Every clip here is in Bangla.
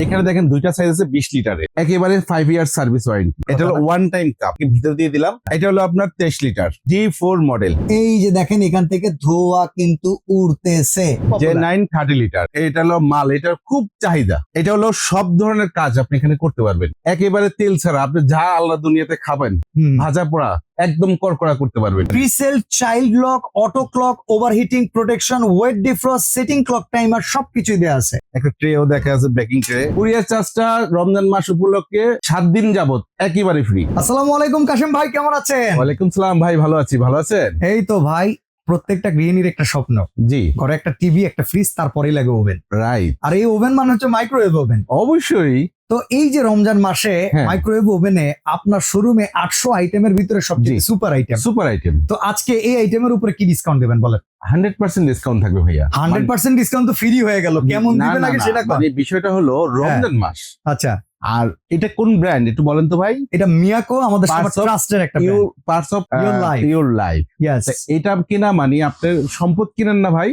এখানে দেখেন দুইটা সাইজ আছে 20 লিটারের, একেবারে 5 ইয়ার সার্ভিস ওয়ারেন্টি। এটা হলো ওয়ান টাইম কাপ, ভিতর দিয়ে দিলাম। এটা হলো আপনার 23 লিটার G4 মডেল। এই যে দেখেন এখান থেকে ধোয়া কিন্তু উড়তেছে। J9 30 litre. এটা হলো মাল, এটার খুব চাহিদা। এটা হলো সব ধরনের কাজ আপনি এখানে করতে পারবেন, একেবারে তেল ছাড়া। আপনি যা আল্লাহ দুনিয়াতে খাবেন, ভাজা পোড়া একদম কড়কড়া করতে পারবেন। প্রিসেল, child lock, auto clock, overheating protection, weight defrost, setting clock timer সবকিছুই দেওয়া আছে। একটা ট্রেও দেখা আছে, বেকিং ট্রে। কুরিয়ার চার্জটা রমজান মাস উপলক্ষে 7 দিন যাবত একেবারে ফ্রি। আসসালামু আলাইকুম কাশেম ভাই, কেমন আছেন? ওয়ালাইকুম সালাম ভাই, ভালো আছি। ভালো আছেন? এই তো ভাই, প্রত্যেকটা গৃহিণীর একটা স্বপ্ন, জি, ঘরে একটা টিভি, একটা ফ্রিজ, তারপরেই লাগে ওভেন। রাইট। আর এই ওভেন মানে হচ্ছে মাইক্রোওয়েভ ওভেন। অবশ্যই। তো এই যে রমজান মাসে হ্যাঁ। মাইক্রোওয়েভ ওভেনে আপনার শোরুমে 800 আইটেমের ভিতরে সবচেয়ে জি। Super item. Super item. তো আজকে এই আইটেমের উপরে কি ডিসকাউন্ট দেবেন বলেন? 100% ডিসকাউন্ট থাকবে ভাইয়া। 100% ডিসকাউন্ট তো ফ্রি হয়ে গেল, কেমন না, দিবেন না, আগে না, সেটা মানে বিষয়টা হলো রমজান মাস। আচ্ছা, আর এটা কোন ব্র্যান্ড একটু বলেন তো ভাই? এটা মিয়াকো, আমাদের সবার Parts of ট্রাস্টের একটা pure brand. Parts of Your life. Pure life. Yes. এটা কিনা মানে আপনার সম্পদ কিনেন না ভাই,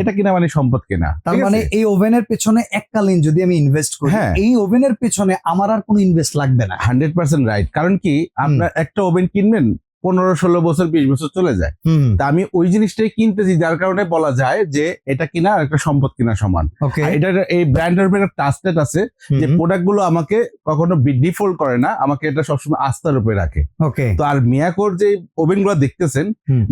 এটা কিনা মানে সম্পদ কেনা। তার ঠিক মানে আছে? এই ওভেনের পেছনে এককালীন যদি আমি ইনভেস্ট করি, হ্যাঁ। এই ওভেনের পেছনে আমার আর কোনো ইনভেস্ট লাগবে না। 100% রাইট। কারণ কি, আপনার একটা ওভেন কিনবেন 15-16 বছর 20 বছর চলে যায়। তা আমি ওই জিনিসটাই কিনতেছি, যার কারণে বলা যায় যে এটা কিনা আর একটা সম্পদ কিনা সমান। ওকে। আর এটার এই ব্র্যান্ডের উপরে ট্রাস্টেড আছে, যে প্রোডাক্ট গুলো আমাকে কখনো ডিফল্ট করে না, আমাকে এটা সবসময় আস্থার উপরে রাখে। ওকে। তো আর মিয়াকোর যে ওভেন গুলো দেখতেছেন,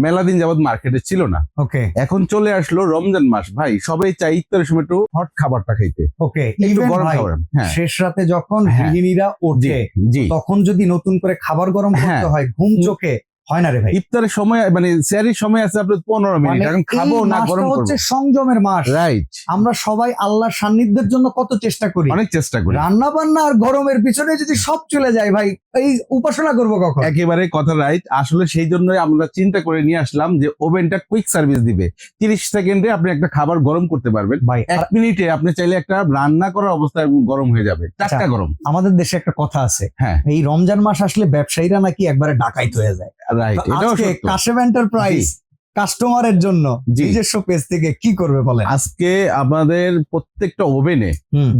মেলা দিন যাবত মার্কেটে ছিল না, ওকে। এখন চলে আসলো রমজান মাস। ভাই সবাই চাই ইফতারের সময় একটু হট খাবারটা খাইতে, ওকে। একটু Even গরম ভাই, খাবার। হ্যাঁ, শেষ রাতে যখন হ্যাঁ। গৃহিণীরা জি, ওঠে, জি। তখন যদি নতুন করে খাবার গরম করতে হ্যাঁ। হয়, ঘুম চোখে হয় না রে ভাই। ইফতারের সময় মানে স্যারির সময় আছে আপনার 15 মিনিট, মানে এখন খাবো এই না মাসটা গরম করবো। হচ্ছে সংযমের মাস। রাইট। আমরা সবাই আল্লাহর সান্নিধ্যের জন্য কত চেষ্টা করি, অনেক চেষ্টা করি। রান্না বান্না আর গরমের পিছনে যদি সব চলে যায় ভাই, এই উপাসনা করবো কখন? একেবারে কথা রাইট। আসলে সেই জন্যই আমরা চিন্তা করে নিয়ে আসলাম যে ওভেনটা কুইক সার্ভিস দিবে। 30 সেকেন্ডে আপনি একটা খাবার গরম করতে পারবেন, ভাই 1 মিনিটে আপনি চাইলে একটা রান্না করার অবস্থায় গরম হয়ে যাবে, টাটকা গরম। আমাদের দেশে একটা কথা আছে, হ্যাঁ, এই রমজান মাস আসলে ব্যবসায়ীরা নাকি একবারে ডাকাইত হয়ে যায়। রাইট। তো এটাও আজকে সত্য। কাশেম এন্টারপ্রাইজ কাস্টমারের জন্য জি। নিজস্ব পেজ থেকে কি করবে বলেন? আজকে আমাদের প্রত্যেকটা ওভেনে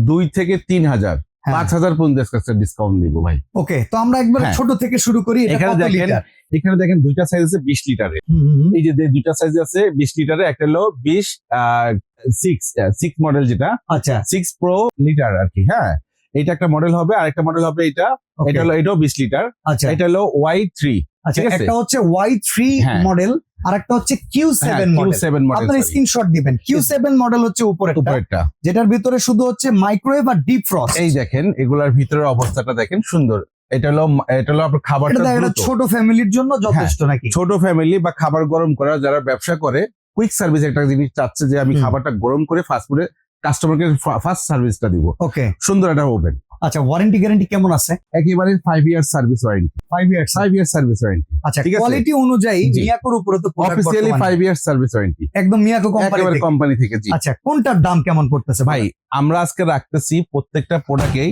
2 থেকে 3,000 5,000 পর্যন্ত ডিসকাউন্ট দিব ভাই। ওকে, তো আমরা একবার হ্যাঁ। ছোট থেকে শুরু করি। এটা এখানে কত দেখেন, লিটার? এখানে দেখেন দুইটা সাইজ আছে 20 লিটারের। এই যে দুইটা সাইজ আছে 20 লিটারের, একটা হলো 20 6 মডেল, যেটা আচ্ছা, 6 প্রো লিটার আর কি। হ্যাঁ, এটা একটা মডেল হবে, আর একটা মডেল হবে এটা। okay, এটা হলো, এটাও 20 লিটার। আচ্ছা, এটা হলো Y3। আচ্ছা। ঠিক আছে? একটা হচ্ছে Y3 হ্যাঁ। মডেল, আর একটা হচ্ছে Q7 হ্যাঁ, মডেল। Q7 model. আপনার স্ক্রিনশট দিবেন। Q7 মডেল হচ্ছে উপরেরটা, উপরেরটা। যেটার ভিতরে শুধু হচ্ছে মাইক্রোওয়েভ আর ডিপ ফ্রস্ট। এই দেখেন, এগুলার ভিতরের অবস্থাটা দেখেন, সুন্দর। এটা হলো আপনার খাবারটা এটা দ্রুত। ছোট ফ্যামিলির জন্য যথেষ্ট নাকি? ছোট ফ্যামিলি বা খাবার গরম করা যারা ব্যবসা করে, কুইক সার্ভিস একটা জিনিস চাচ্ছে যে আমি খাবারটা গরম করে ফাস্ট ফুডে কাস্টমারকে ফার্স্ট সার্ভিসটা দিব। ওকে, সুন্দর একটা ওভেন। আচ্ছা। ওয়ারেন্টি গ্যারান্টি কেমন আছে? একেবারে 5 year service warranty. 5 years. 5 year service warranty. আচ্ছা, ঠিক আছে? কোয়ালিটি অনুযায়ী জি। মিয়াকোর উপরে তো product অফিসিয়ালি বর্তমানে 5 ইয়ার সার্ভিস ওয়ারেন্টি, একদম মিয়াকো কোম্পানি একেবারে থেকে। কোম্পানি থেকে। জি। আচ্ছা, কোনটার দাম কেমন পড়তেছে ভাই, আমরা আজকে রাখতেছি প্রত্যেকটা প্রোডাক্টেই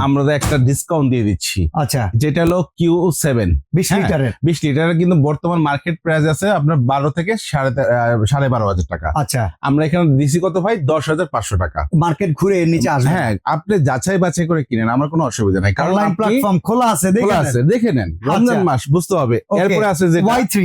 আমরা একটা ডিসকাউন্ট দিয়ে দিচ্ছি, আচ্ছা, যেটা হলো Q7 20 হ্যাঁ। লিটারের। 20 লিটারের কিন্তু বর্তমান মার্কেট প্রাইস আছে আপনার 12 থেকে 12,500 টাকা। আচ্ছা, আমরা এখানে দিছি কত ভাই? 10,500 টাকা। মার্কেট ঘুরে এর নিচে আসবে। হ্যাঁ, আপনি যাচাই বাছাই করে কিনেন, আমার কোনো অসুবিধা নাই। কারণ অনলাইন আপনি প্ল্যাটফর্ম খোলা আছে, খোলা আছে, দেখে নেন। রমজান মাস, বুঝতে হবে। Okay. এরপরে আছে যে Y3।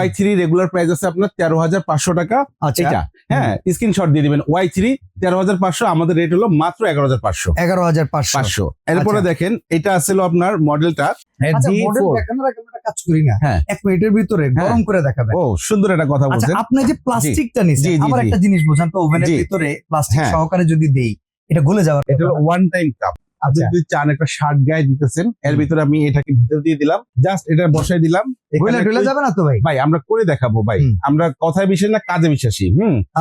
Y3 রেগুলার প্রাইস আছে আপনার 13,500 টাকা। আচ্ছা, এটা হ্যাঁ, স্ক্রিনশট দিয়ে দিবেন। Y3 13,500, আমাদের রেট হলো মাত্র 11,500। 11,500। এরপরে আচ্ছা। দেখেন, এটা আসলে আপনার মডেলটা আচ্ছা, G4। মডেল দেখানোর আগে আমরা একটা কাজ করি না, হ্যাঁ। 1 মিনিটের ভিতরে গরম করে দেখাবেন। ও, সুন্দর একটা কথা আচ্ছা, বলছেন। আপনি যে প্লাস্টিকটা নিছেন, জি, জি, আমার জি। একটা জিনিস বোঝান তো, ওভেনের জি। ভিতরে প্লাস্টিক হ্যাঁ। সহকারে যদি দেই, এটা গলে যাওয়ার এটা হলো কথা না? One time cup. আপনি আচ্ছা। যদি চান একটা শার্ট গায়ে দিতেছেন, এর ভিতরে আমি এটাকে ভিতর দিয়ে দিলাম, জাস্ট এটা বসাই দিলাম। গলে এখানে টলে যাবে না তো ভাই? ভাই আমরা করে দেখাবো ভাই, আমরা কথায় বিশ্বাসী না, কাজে বিশ্বাসী।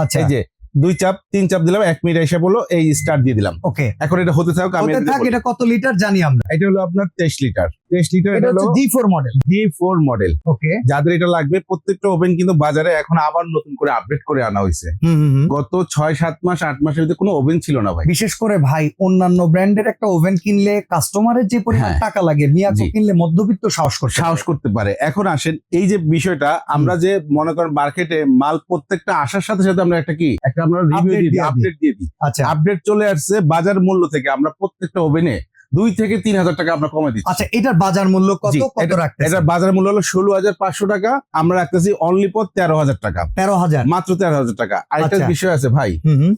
আচ্ছা, এই যে 2 চাপ 3 চাপ দিলাম, 1 মিনিট এসে বলো, এই স্টার্ট দিয়ে দিলাম। ওকে, এখন এটা হতে থাক। আমি হতে থাক। এটা কত লিটার জানি আমরা? এটা হলো আপনার 23 লিটার। 23 লিটার এটা এটা হচ্ছে হলো D4 মডেল। D4 model. ওকে। যাদের এটা লাগবে প্রত্যেকটা ওভেন কিন্তু বাজারে এখন আবার নতুন করে আপডেট করে আনা হয়েছে। গত 6-7 মাস 8 মাসের ভিতরে কোনো ওভেন ছিল না ভাই। বিশেষ করে ভাই অন্যান্য ব্র্যান্ডের একটা ওভেন কিনলে কাস্টমারের যে পরিমাণ হ্যাঁ। টাকা লাগে, মিয়াকো জি। কিনলে মধ্যবিত্ত সাহস করতে পারে। এখন আসেন এই যে বিষয়টা, আমরা যে মনে করেন মার্কেটে মাল প্রত্যেকটা আসার সাথে সাথে আমরা একটা আমরা রিভিউ Update দিয়ে দিই, দিয়ে দিই। আপডেট দিয়ে দিই। আচ্ছা আপডেট চলে আসছে বাজার মূল্য থেকে, আমরা প্রত্যেকটা ওভেনে 2 থেকে 3 হাজার টাকা আমরা কমে দিচ্ছি। আচ্ছা, এটার বাজার মূল্য কত জি, কত রাখতেছেন? এটার বাজার মূল্য হলো 16,500 টাকা, আমরা রাখতেছি অনলি পর 13,000 টাকা, 13,000 মাত্র 13,000 টাকা। আরেকটা আচ্ছা। বিষয় আছে ভাই,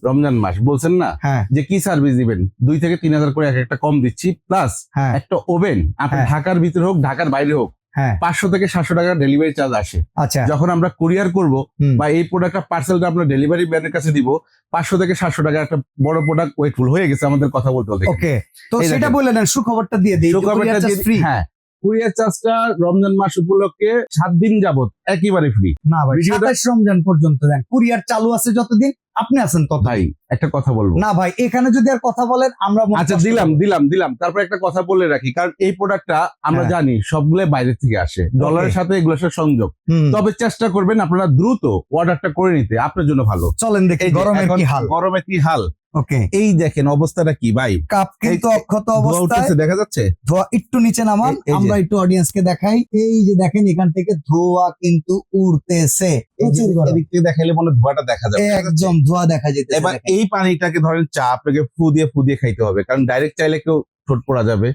রমজান মাস বলছেন না হ্যাঁ যে কি সার্ভিস দিবেন, 2 থেকে 3,000 করে একটা কম দিচ্ছি, প্লাস হ্যাঁ একটা ওভেন আপনি হ্যাঁ। ঢাকার ভিতরে হোক ঢাকার বাইরে হোক হ্যাঁ 500 থেকে 700 টাকা ডেলিভারি চার্জ আসে। আচ্ছা যখন আমরা কুরিয়ার করব হুম। বা এই প্রোডাক্টটা পার্সেলটা আমরা ডেলিভারি ম্যানের কাছে দিব, 500 থেকে 700 টাকা একটা বড় প্রোডাক্ট ওয়েটফুল হয়ে গেছে আমাদের কথা বলতে বলতে। ওকে, তো এই সেটা দেখেন। বলে নেন, সুখবরটা দিয়ে দিই। সুখবরটা দিয়ে ফ্রি? হ্যাঁ, কুরিয়ার চার্জটা রমজান মাস উপলক্ষে 7 দিন যাবত একেবারে ফ্রি। না ভাই, ভিডিওটা- 27 রমজান পর্যন্ত দেন, কুরিয়ার চালু আছে যতদিন আপনি আছেন তত। ভাই একটা কথা বলবো, না ভাই, এখানে যদি আর কথা বলেন আমরা মনে আচ্ছা কষ্ট দিলাম পাবো। দিলাম দিলাম তারপর একটা কথা বলে রাখি, কারণ এই প্রোডাক্টটা আমরা হ্যাঁ। জানি সবগুলো বাইরে থেকে আসে, ডলারের সাথে এগুলোর সাথে সংযোগ। হুম। তবে চেষ্টা করবেন আপনারা দ্রুত অর্ডারটা করে নিতে, আপনার জন্য ভালো। চলেন দেখি এই যে গরমের এখন কি হাল। গরমে কি হাল, ওকে, এই দেখেন অবস্থাটা কি ভাই, কাপ কিন্তু এই- অক্ষত ধোঁয়া অবস্থায়, উঠতেছে দেখা যাচ্ছে। ধোয়া একটু নিচে নামান, এই যে। আমরা একটু অডিয়েন্সকে দেখাই। এই যে দেখেন এখান থেকে ধোয়া কিন্তু উড়তেছে, প্রচুর গরম। এদিক থেকে দেখাইলে মনে হয় ধোঁয়াটা দেখা যাবে। একদম ধোয়া দেখা যেতেছে। এবার দেখেন। এই পানিটাকে ধরেন চা আপনাকে ফু দিয়ে খাইতে হবে, কারণ ডাইরেক্ট চাইলে কেউ ঠোঁট পড়া যাবে।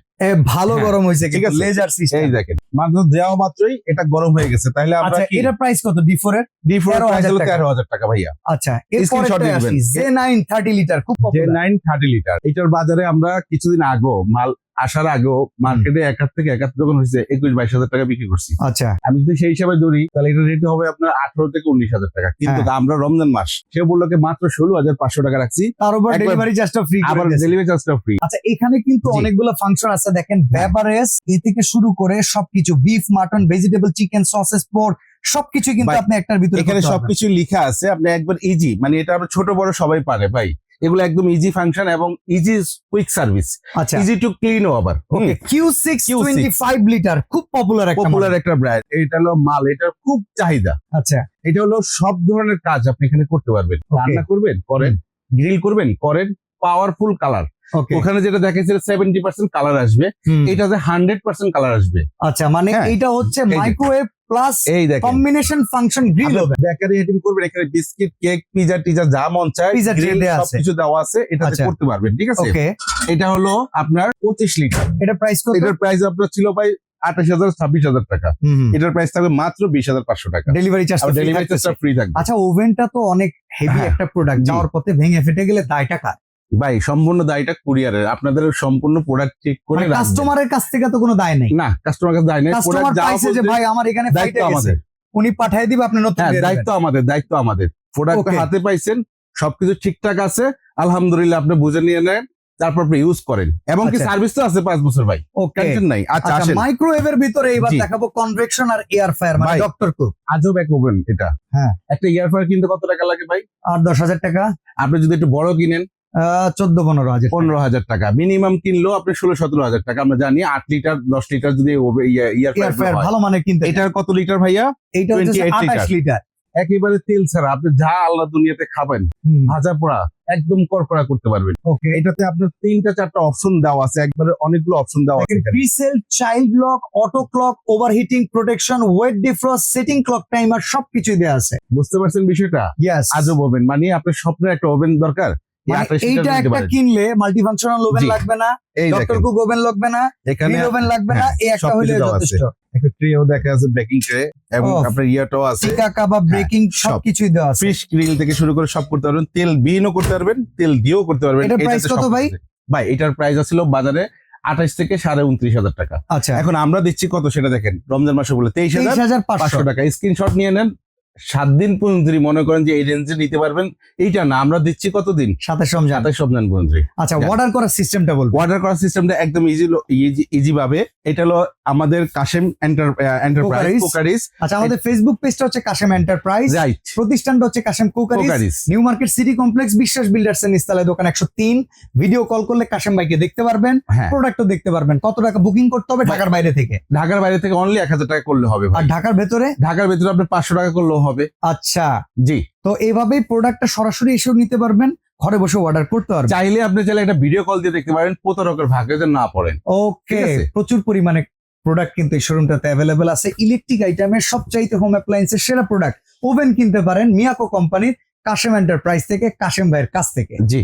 ভালো হ্যাঁ, গরম হয়েছে, ঠিক ঠিক আছে। আছে, লেজার এই সিস্টেম। দেখেন মাত্র দেওয়া মাত্রই এটা গরম হয়ে গেছে, তাহলে আমরা আচ্ছা, কি এটা প্রাইস কত D4 এর? D4 এর প্রাইস 13,000 হলো টাকা। 13,000 টাকা ভাইয়া। আচ্ছা, এরপরে Screenshot দিয়ে দিবেন। J9 30 লিটার, খুব পপুলার। J9 30 লিটার, এটার বাজারে আমরা কিছুদিন আগেও মাল আসার আগেও মার্কেটে 1 থেকে 1 যখন হয়েছে 21-22 হাজার টাকা বিক্রি করছি। আচ্ছা, আমি যদি সেই হিসাবে ধরি তাহলে এটা রেট হবে আপনার 18 থেকে 19 হাজার টাকা, কিন্তু হ্যাঁ। আমরা রমজান মাস সে বললো মাত্র 16,500 টাকা রাখছি, তার উপর একবার- ডেলিভারি চার্জটা ফ্রি করে আবার দিয়েছে। ডেলিভারি চার্জটা ফ্রি। আচ্ছা, এখানে কিন্তু জি। অনেকগুলো ফাংশন আছে, দেখেন বেভারেজ এ থেকে শুরু করে সবকিছু, beef, mutton, vegetable, chicken, sausages, pork, সবকিছু কিন্তু ভাই, আপনি একটার ভিতরে এখানে করতে পারবেন। সবকিছু লেখা আছে, আপনি একবার ইজি, মানে এটা আমরা ছোট বড় সবাই পারে ভাই, এগুলো একদম ইজি ফাংশন এবং ইজি কুইক সার্ভিস, আচ্ছা, ইজি টু ক্লিনও আবার। ওকে, Q6 25 লিটার, খুব পপুলার একটা পপুলার model। একটা ব্র্যান্ড, এটা হলো মাল, এটার খুব চাহিদা। আচ্ছা, এটা হলো সব ধরনের কাজ আপনি এখানে করতে পারবেন, Okay. রান্না করবেন করেন, গ্রিল করবেন করেন, পাওয়ারফুল কালার, ওকে, ওখানে যেটা দেখাচ্ছিল 70% কালার আসবে, এটাতে 100% কালার আসবে। আচ্ছা, মানে হ্যাঁ। এটা হচ্ছে এই যে। মাইক্রোওয়েভ প্লাস এই দেখেন কম্বিনেশন ফাংশন গ্রিল হবে। বেকারি আইটেম করবেন, এখানে বিস্কিট, কেক, পিজা টিজা যা মন চায়, Pizza tray grill দেয়া আছে। সবকিছু দেওয়া আছে, এটাতে আচ্ছা। করতে পারবেন, ঠিক আছে। ওকে, এটা হলো আপনার 25 লিটার, এটা প্রাইস কত? এটার প্রাইস আপনার ছিল ভাই 28,000-26,000 টাকা, এটার প্রাইস থাকবে মাত্র 20,500 টাকা, ডেলিভারি চার্জ আর ডেলিভারি চার্জটা ফ্রি থাকবে। আচ্ছা, ওভেনটা তো অনেক হেভি হ্যাঁ। একটা প্রোডাক্ট, জি। যাওয়ার পথে ভেঙে ফেটে গেলে দায়টা কার? ভাই সম্পূর্ণ দায়টা কুরিয়ারের, আপনাদের সম্পূর্ণ প্রোডাক্ট চেক করে রাখবেন। কাস্টমারের কাছ থেকে তো কোনো দায় নেই। না, কাস্টমার কাছে দায় নেই, কাস্টমার প্রোডাক্ট যাওয়া পাইছে যে পর্যন্ত ভাই আমার এখানে দায়িত্ব ফাইটে গেছে, আমাদের। উনি পাঠিয়ে দিবে, আপনি নতুন হ্যাঁ, দিয়ে দায়িত্ব আমাদের প্রোডাক্ট Okay. হাতে পাইছেন, সবকিছু ঠিকঠাক আছে, আলহামদুলিল্লাহ, আপনি বুঝে নিয়ে নেন, তারপর আপনি ইউজ করেন, এবং কি আচ্ছা। সার্ভিস তো আছে 5 বছর ভাই, ওকে। টেনশন নাই। আচ্ছা আচ্ছা, আসেন, মাইক্রোওয়েভের ভিতরে এবার জি। দেখাবো কনভেকশন আর এয়ার ফায়ার, মানে ভাই। Doctor cook. আজব এক ওভেন এটা। হ্যাঁ। একটা ইয়ার ফায়ার কিনতে কত টাকা লাগে ভাই? আর 10,000 টাকা, আপনি যদি একটু বড় কিনেন 14-15 হাজার। 15,000 টাকা, মিনিমাম কিনলেও আপনি 16-17 হাজার টাকা। আমরা জানি 8 লিটার 10 লিটার যদি ইয়ার এয়ার ফায়ার ফায়ার ভালো মানের কিনতে, এটার কত লিটার ভাইয়া? এইটা হচ্ছে 28 28 লিটার। একেবারে তেল ছাড়া, আপনি যা আল্লাহ দুনিয়াতে খাবেন ভাজা পোড়া একদম করকরা করতে পারবেন। ওকে, এটাতে আপনার 3-4টা অপশন দেওয়া আছে, একবারে অনেকগুলো অপশন দেওয়া আছে এখানে। প্রিসেল, child lock, auto clock, overheating protection, weight defrost, setting clock timer সবকিছুই দেওয়া আছে। বুঝতে পারছেন বিষয়টা? ইয়েস, আজব ওভেন, মানে আপনার স্বপ্নের একটা ওভেন দরকার, এই মানে 28 এইটা লিটার নিতে একটা পারেন। কিনলে মাল্টিফাংশনাল ওভেন জি। লাগবে না, এই ডক্টর দেখেন কুক ওভেন লাগবে না, এখানে গ্রিল ওভেন লাগবে না, হ্যাঁ, এই একটা সবকিছু হলে দেওয়া আছে। যথেষ্ট। একটা ট্রেও দেখা আছে, বেকিং ট্রে, এবং ওহ। আপনার ইয়াটাও আছে, টিকা কাবাব, ব্রেকিং, সবকিছুই দেওয়া আছে। ফিশ গ্রিল থেকে শুরু করে সব করতে পারবেন, তেল বিহীনও করতে পারবেন, তেল দিয়েও করতে পারবেন। এটার এটাতে price কত সব ভাই? আছে। ভাই এটার প্রাইস ছিল বাজারে 28 থেকে 29,500 টাকা, আচ্ছা, এখন আমরা দিচ্ছি কত সেটা দেখেন, রমজান মাসে বলে 23,500 23,500 টাকা। স্ক্রিনশট নিয়ে নেন, 7 দিন পর্যন্ত মনে করেন যে এই রেঞ্জে নিতে পারবেন। এইটা না, আমরা দিচ্ছি কতদিন? 27 রমজান। 27 রমজান পর্যন্ত। আচ্ছা, যা। অর্ডার করার সিস্টেমটা বলবো। অর্ডার করার সিস্টেমটা একদম ইজি ভাবে। এটা হলো আমাদের কাশেম এন্টারপ্রাইজ কোকারিস। আচ্ছা, আমাদের ফেসবুক পেজটা হচ্ছে কাশেম এন্টারপ্রাইজ, রাইট, প্রতিষ্ঠানটা হচ্ছে Kashem কোকারিস, কোকারিস। New market city complex, বিশ্বাস বিল্ডার্স এর নিচতলায় দোকান 103। ভিডিও কল করলে কাশেম ভাইকে দেখতে পারবেন, হ্যাঁ, প্রোডাক্টও দেখতে পারবেন। কত টাকা বুকিং করতে হবে ঢাকার বাইরে থেকে? ঢাকার বাইরে থেকে অনলি 1000 টাকা করলে হবে ভাই। আর ঢাকার ভেতরে? ঢাকার ভেতরে আপনি 500 টাকা করলেও হবে। আচ্ছা, জি। তো এইভাবেই প্রোডাক্টটা সরাসরি এসেও নিতে পারবেন, ঘরে বসে অর্ডার করতে পারবেন। চাইলে আপনি একটা ভিডিও কল দিয়ে দেখতে পারেন, প্রতারকের ভাগে যেন না পড়েন। ওকে, ঠিক আছে। প্রচুর পরিমাণে প্রোডাক্ট কিন্তু এই শোরুমটাতে অ্যাভেলেবেল আছে। ইলেকট্রিক আইটেমের সবচাইতে হোম অ্যাপ্লায়েন্সের সেরা প্রোডাক্ট ওভেন কিনতে পারেন মিয়াকো কোম্পানির কাশেম এন্টারপ্রাইজ থেকে, কাশেম ভাইয়ের কাছ থেকে। জি।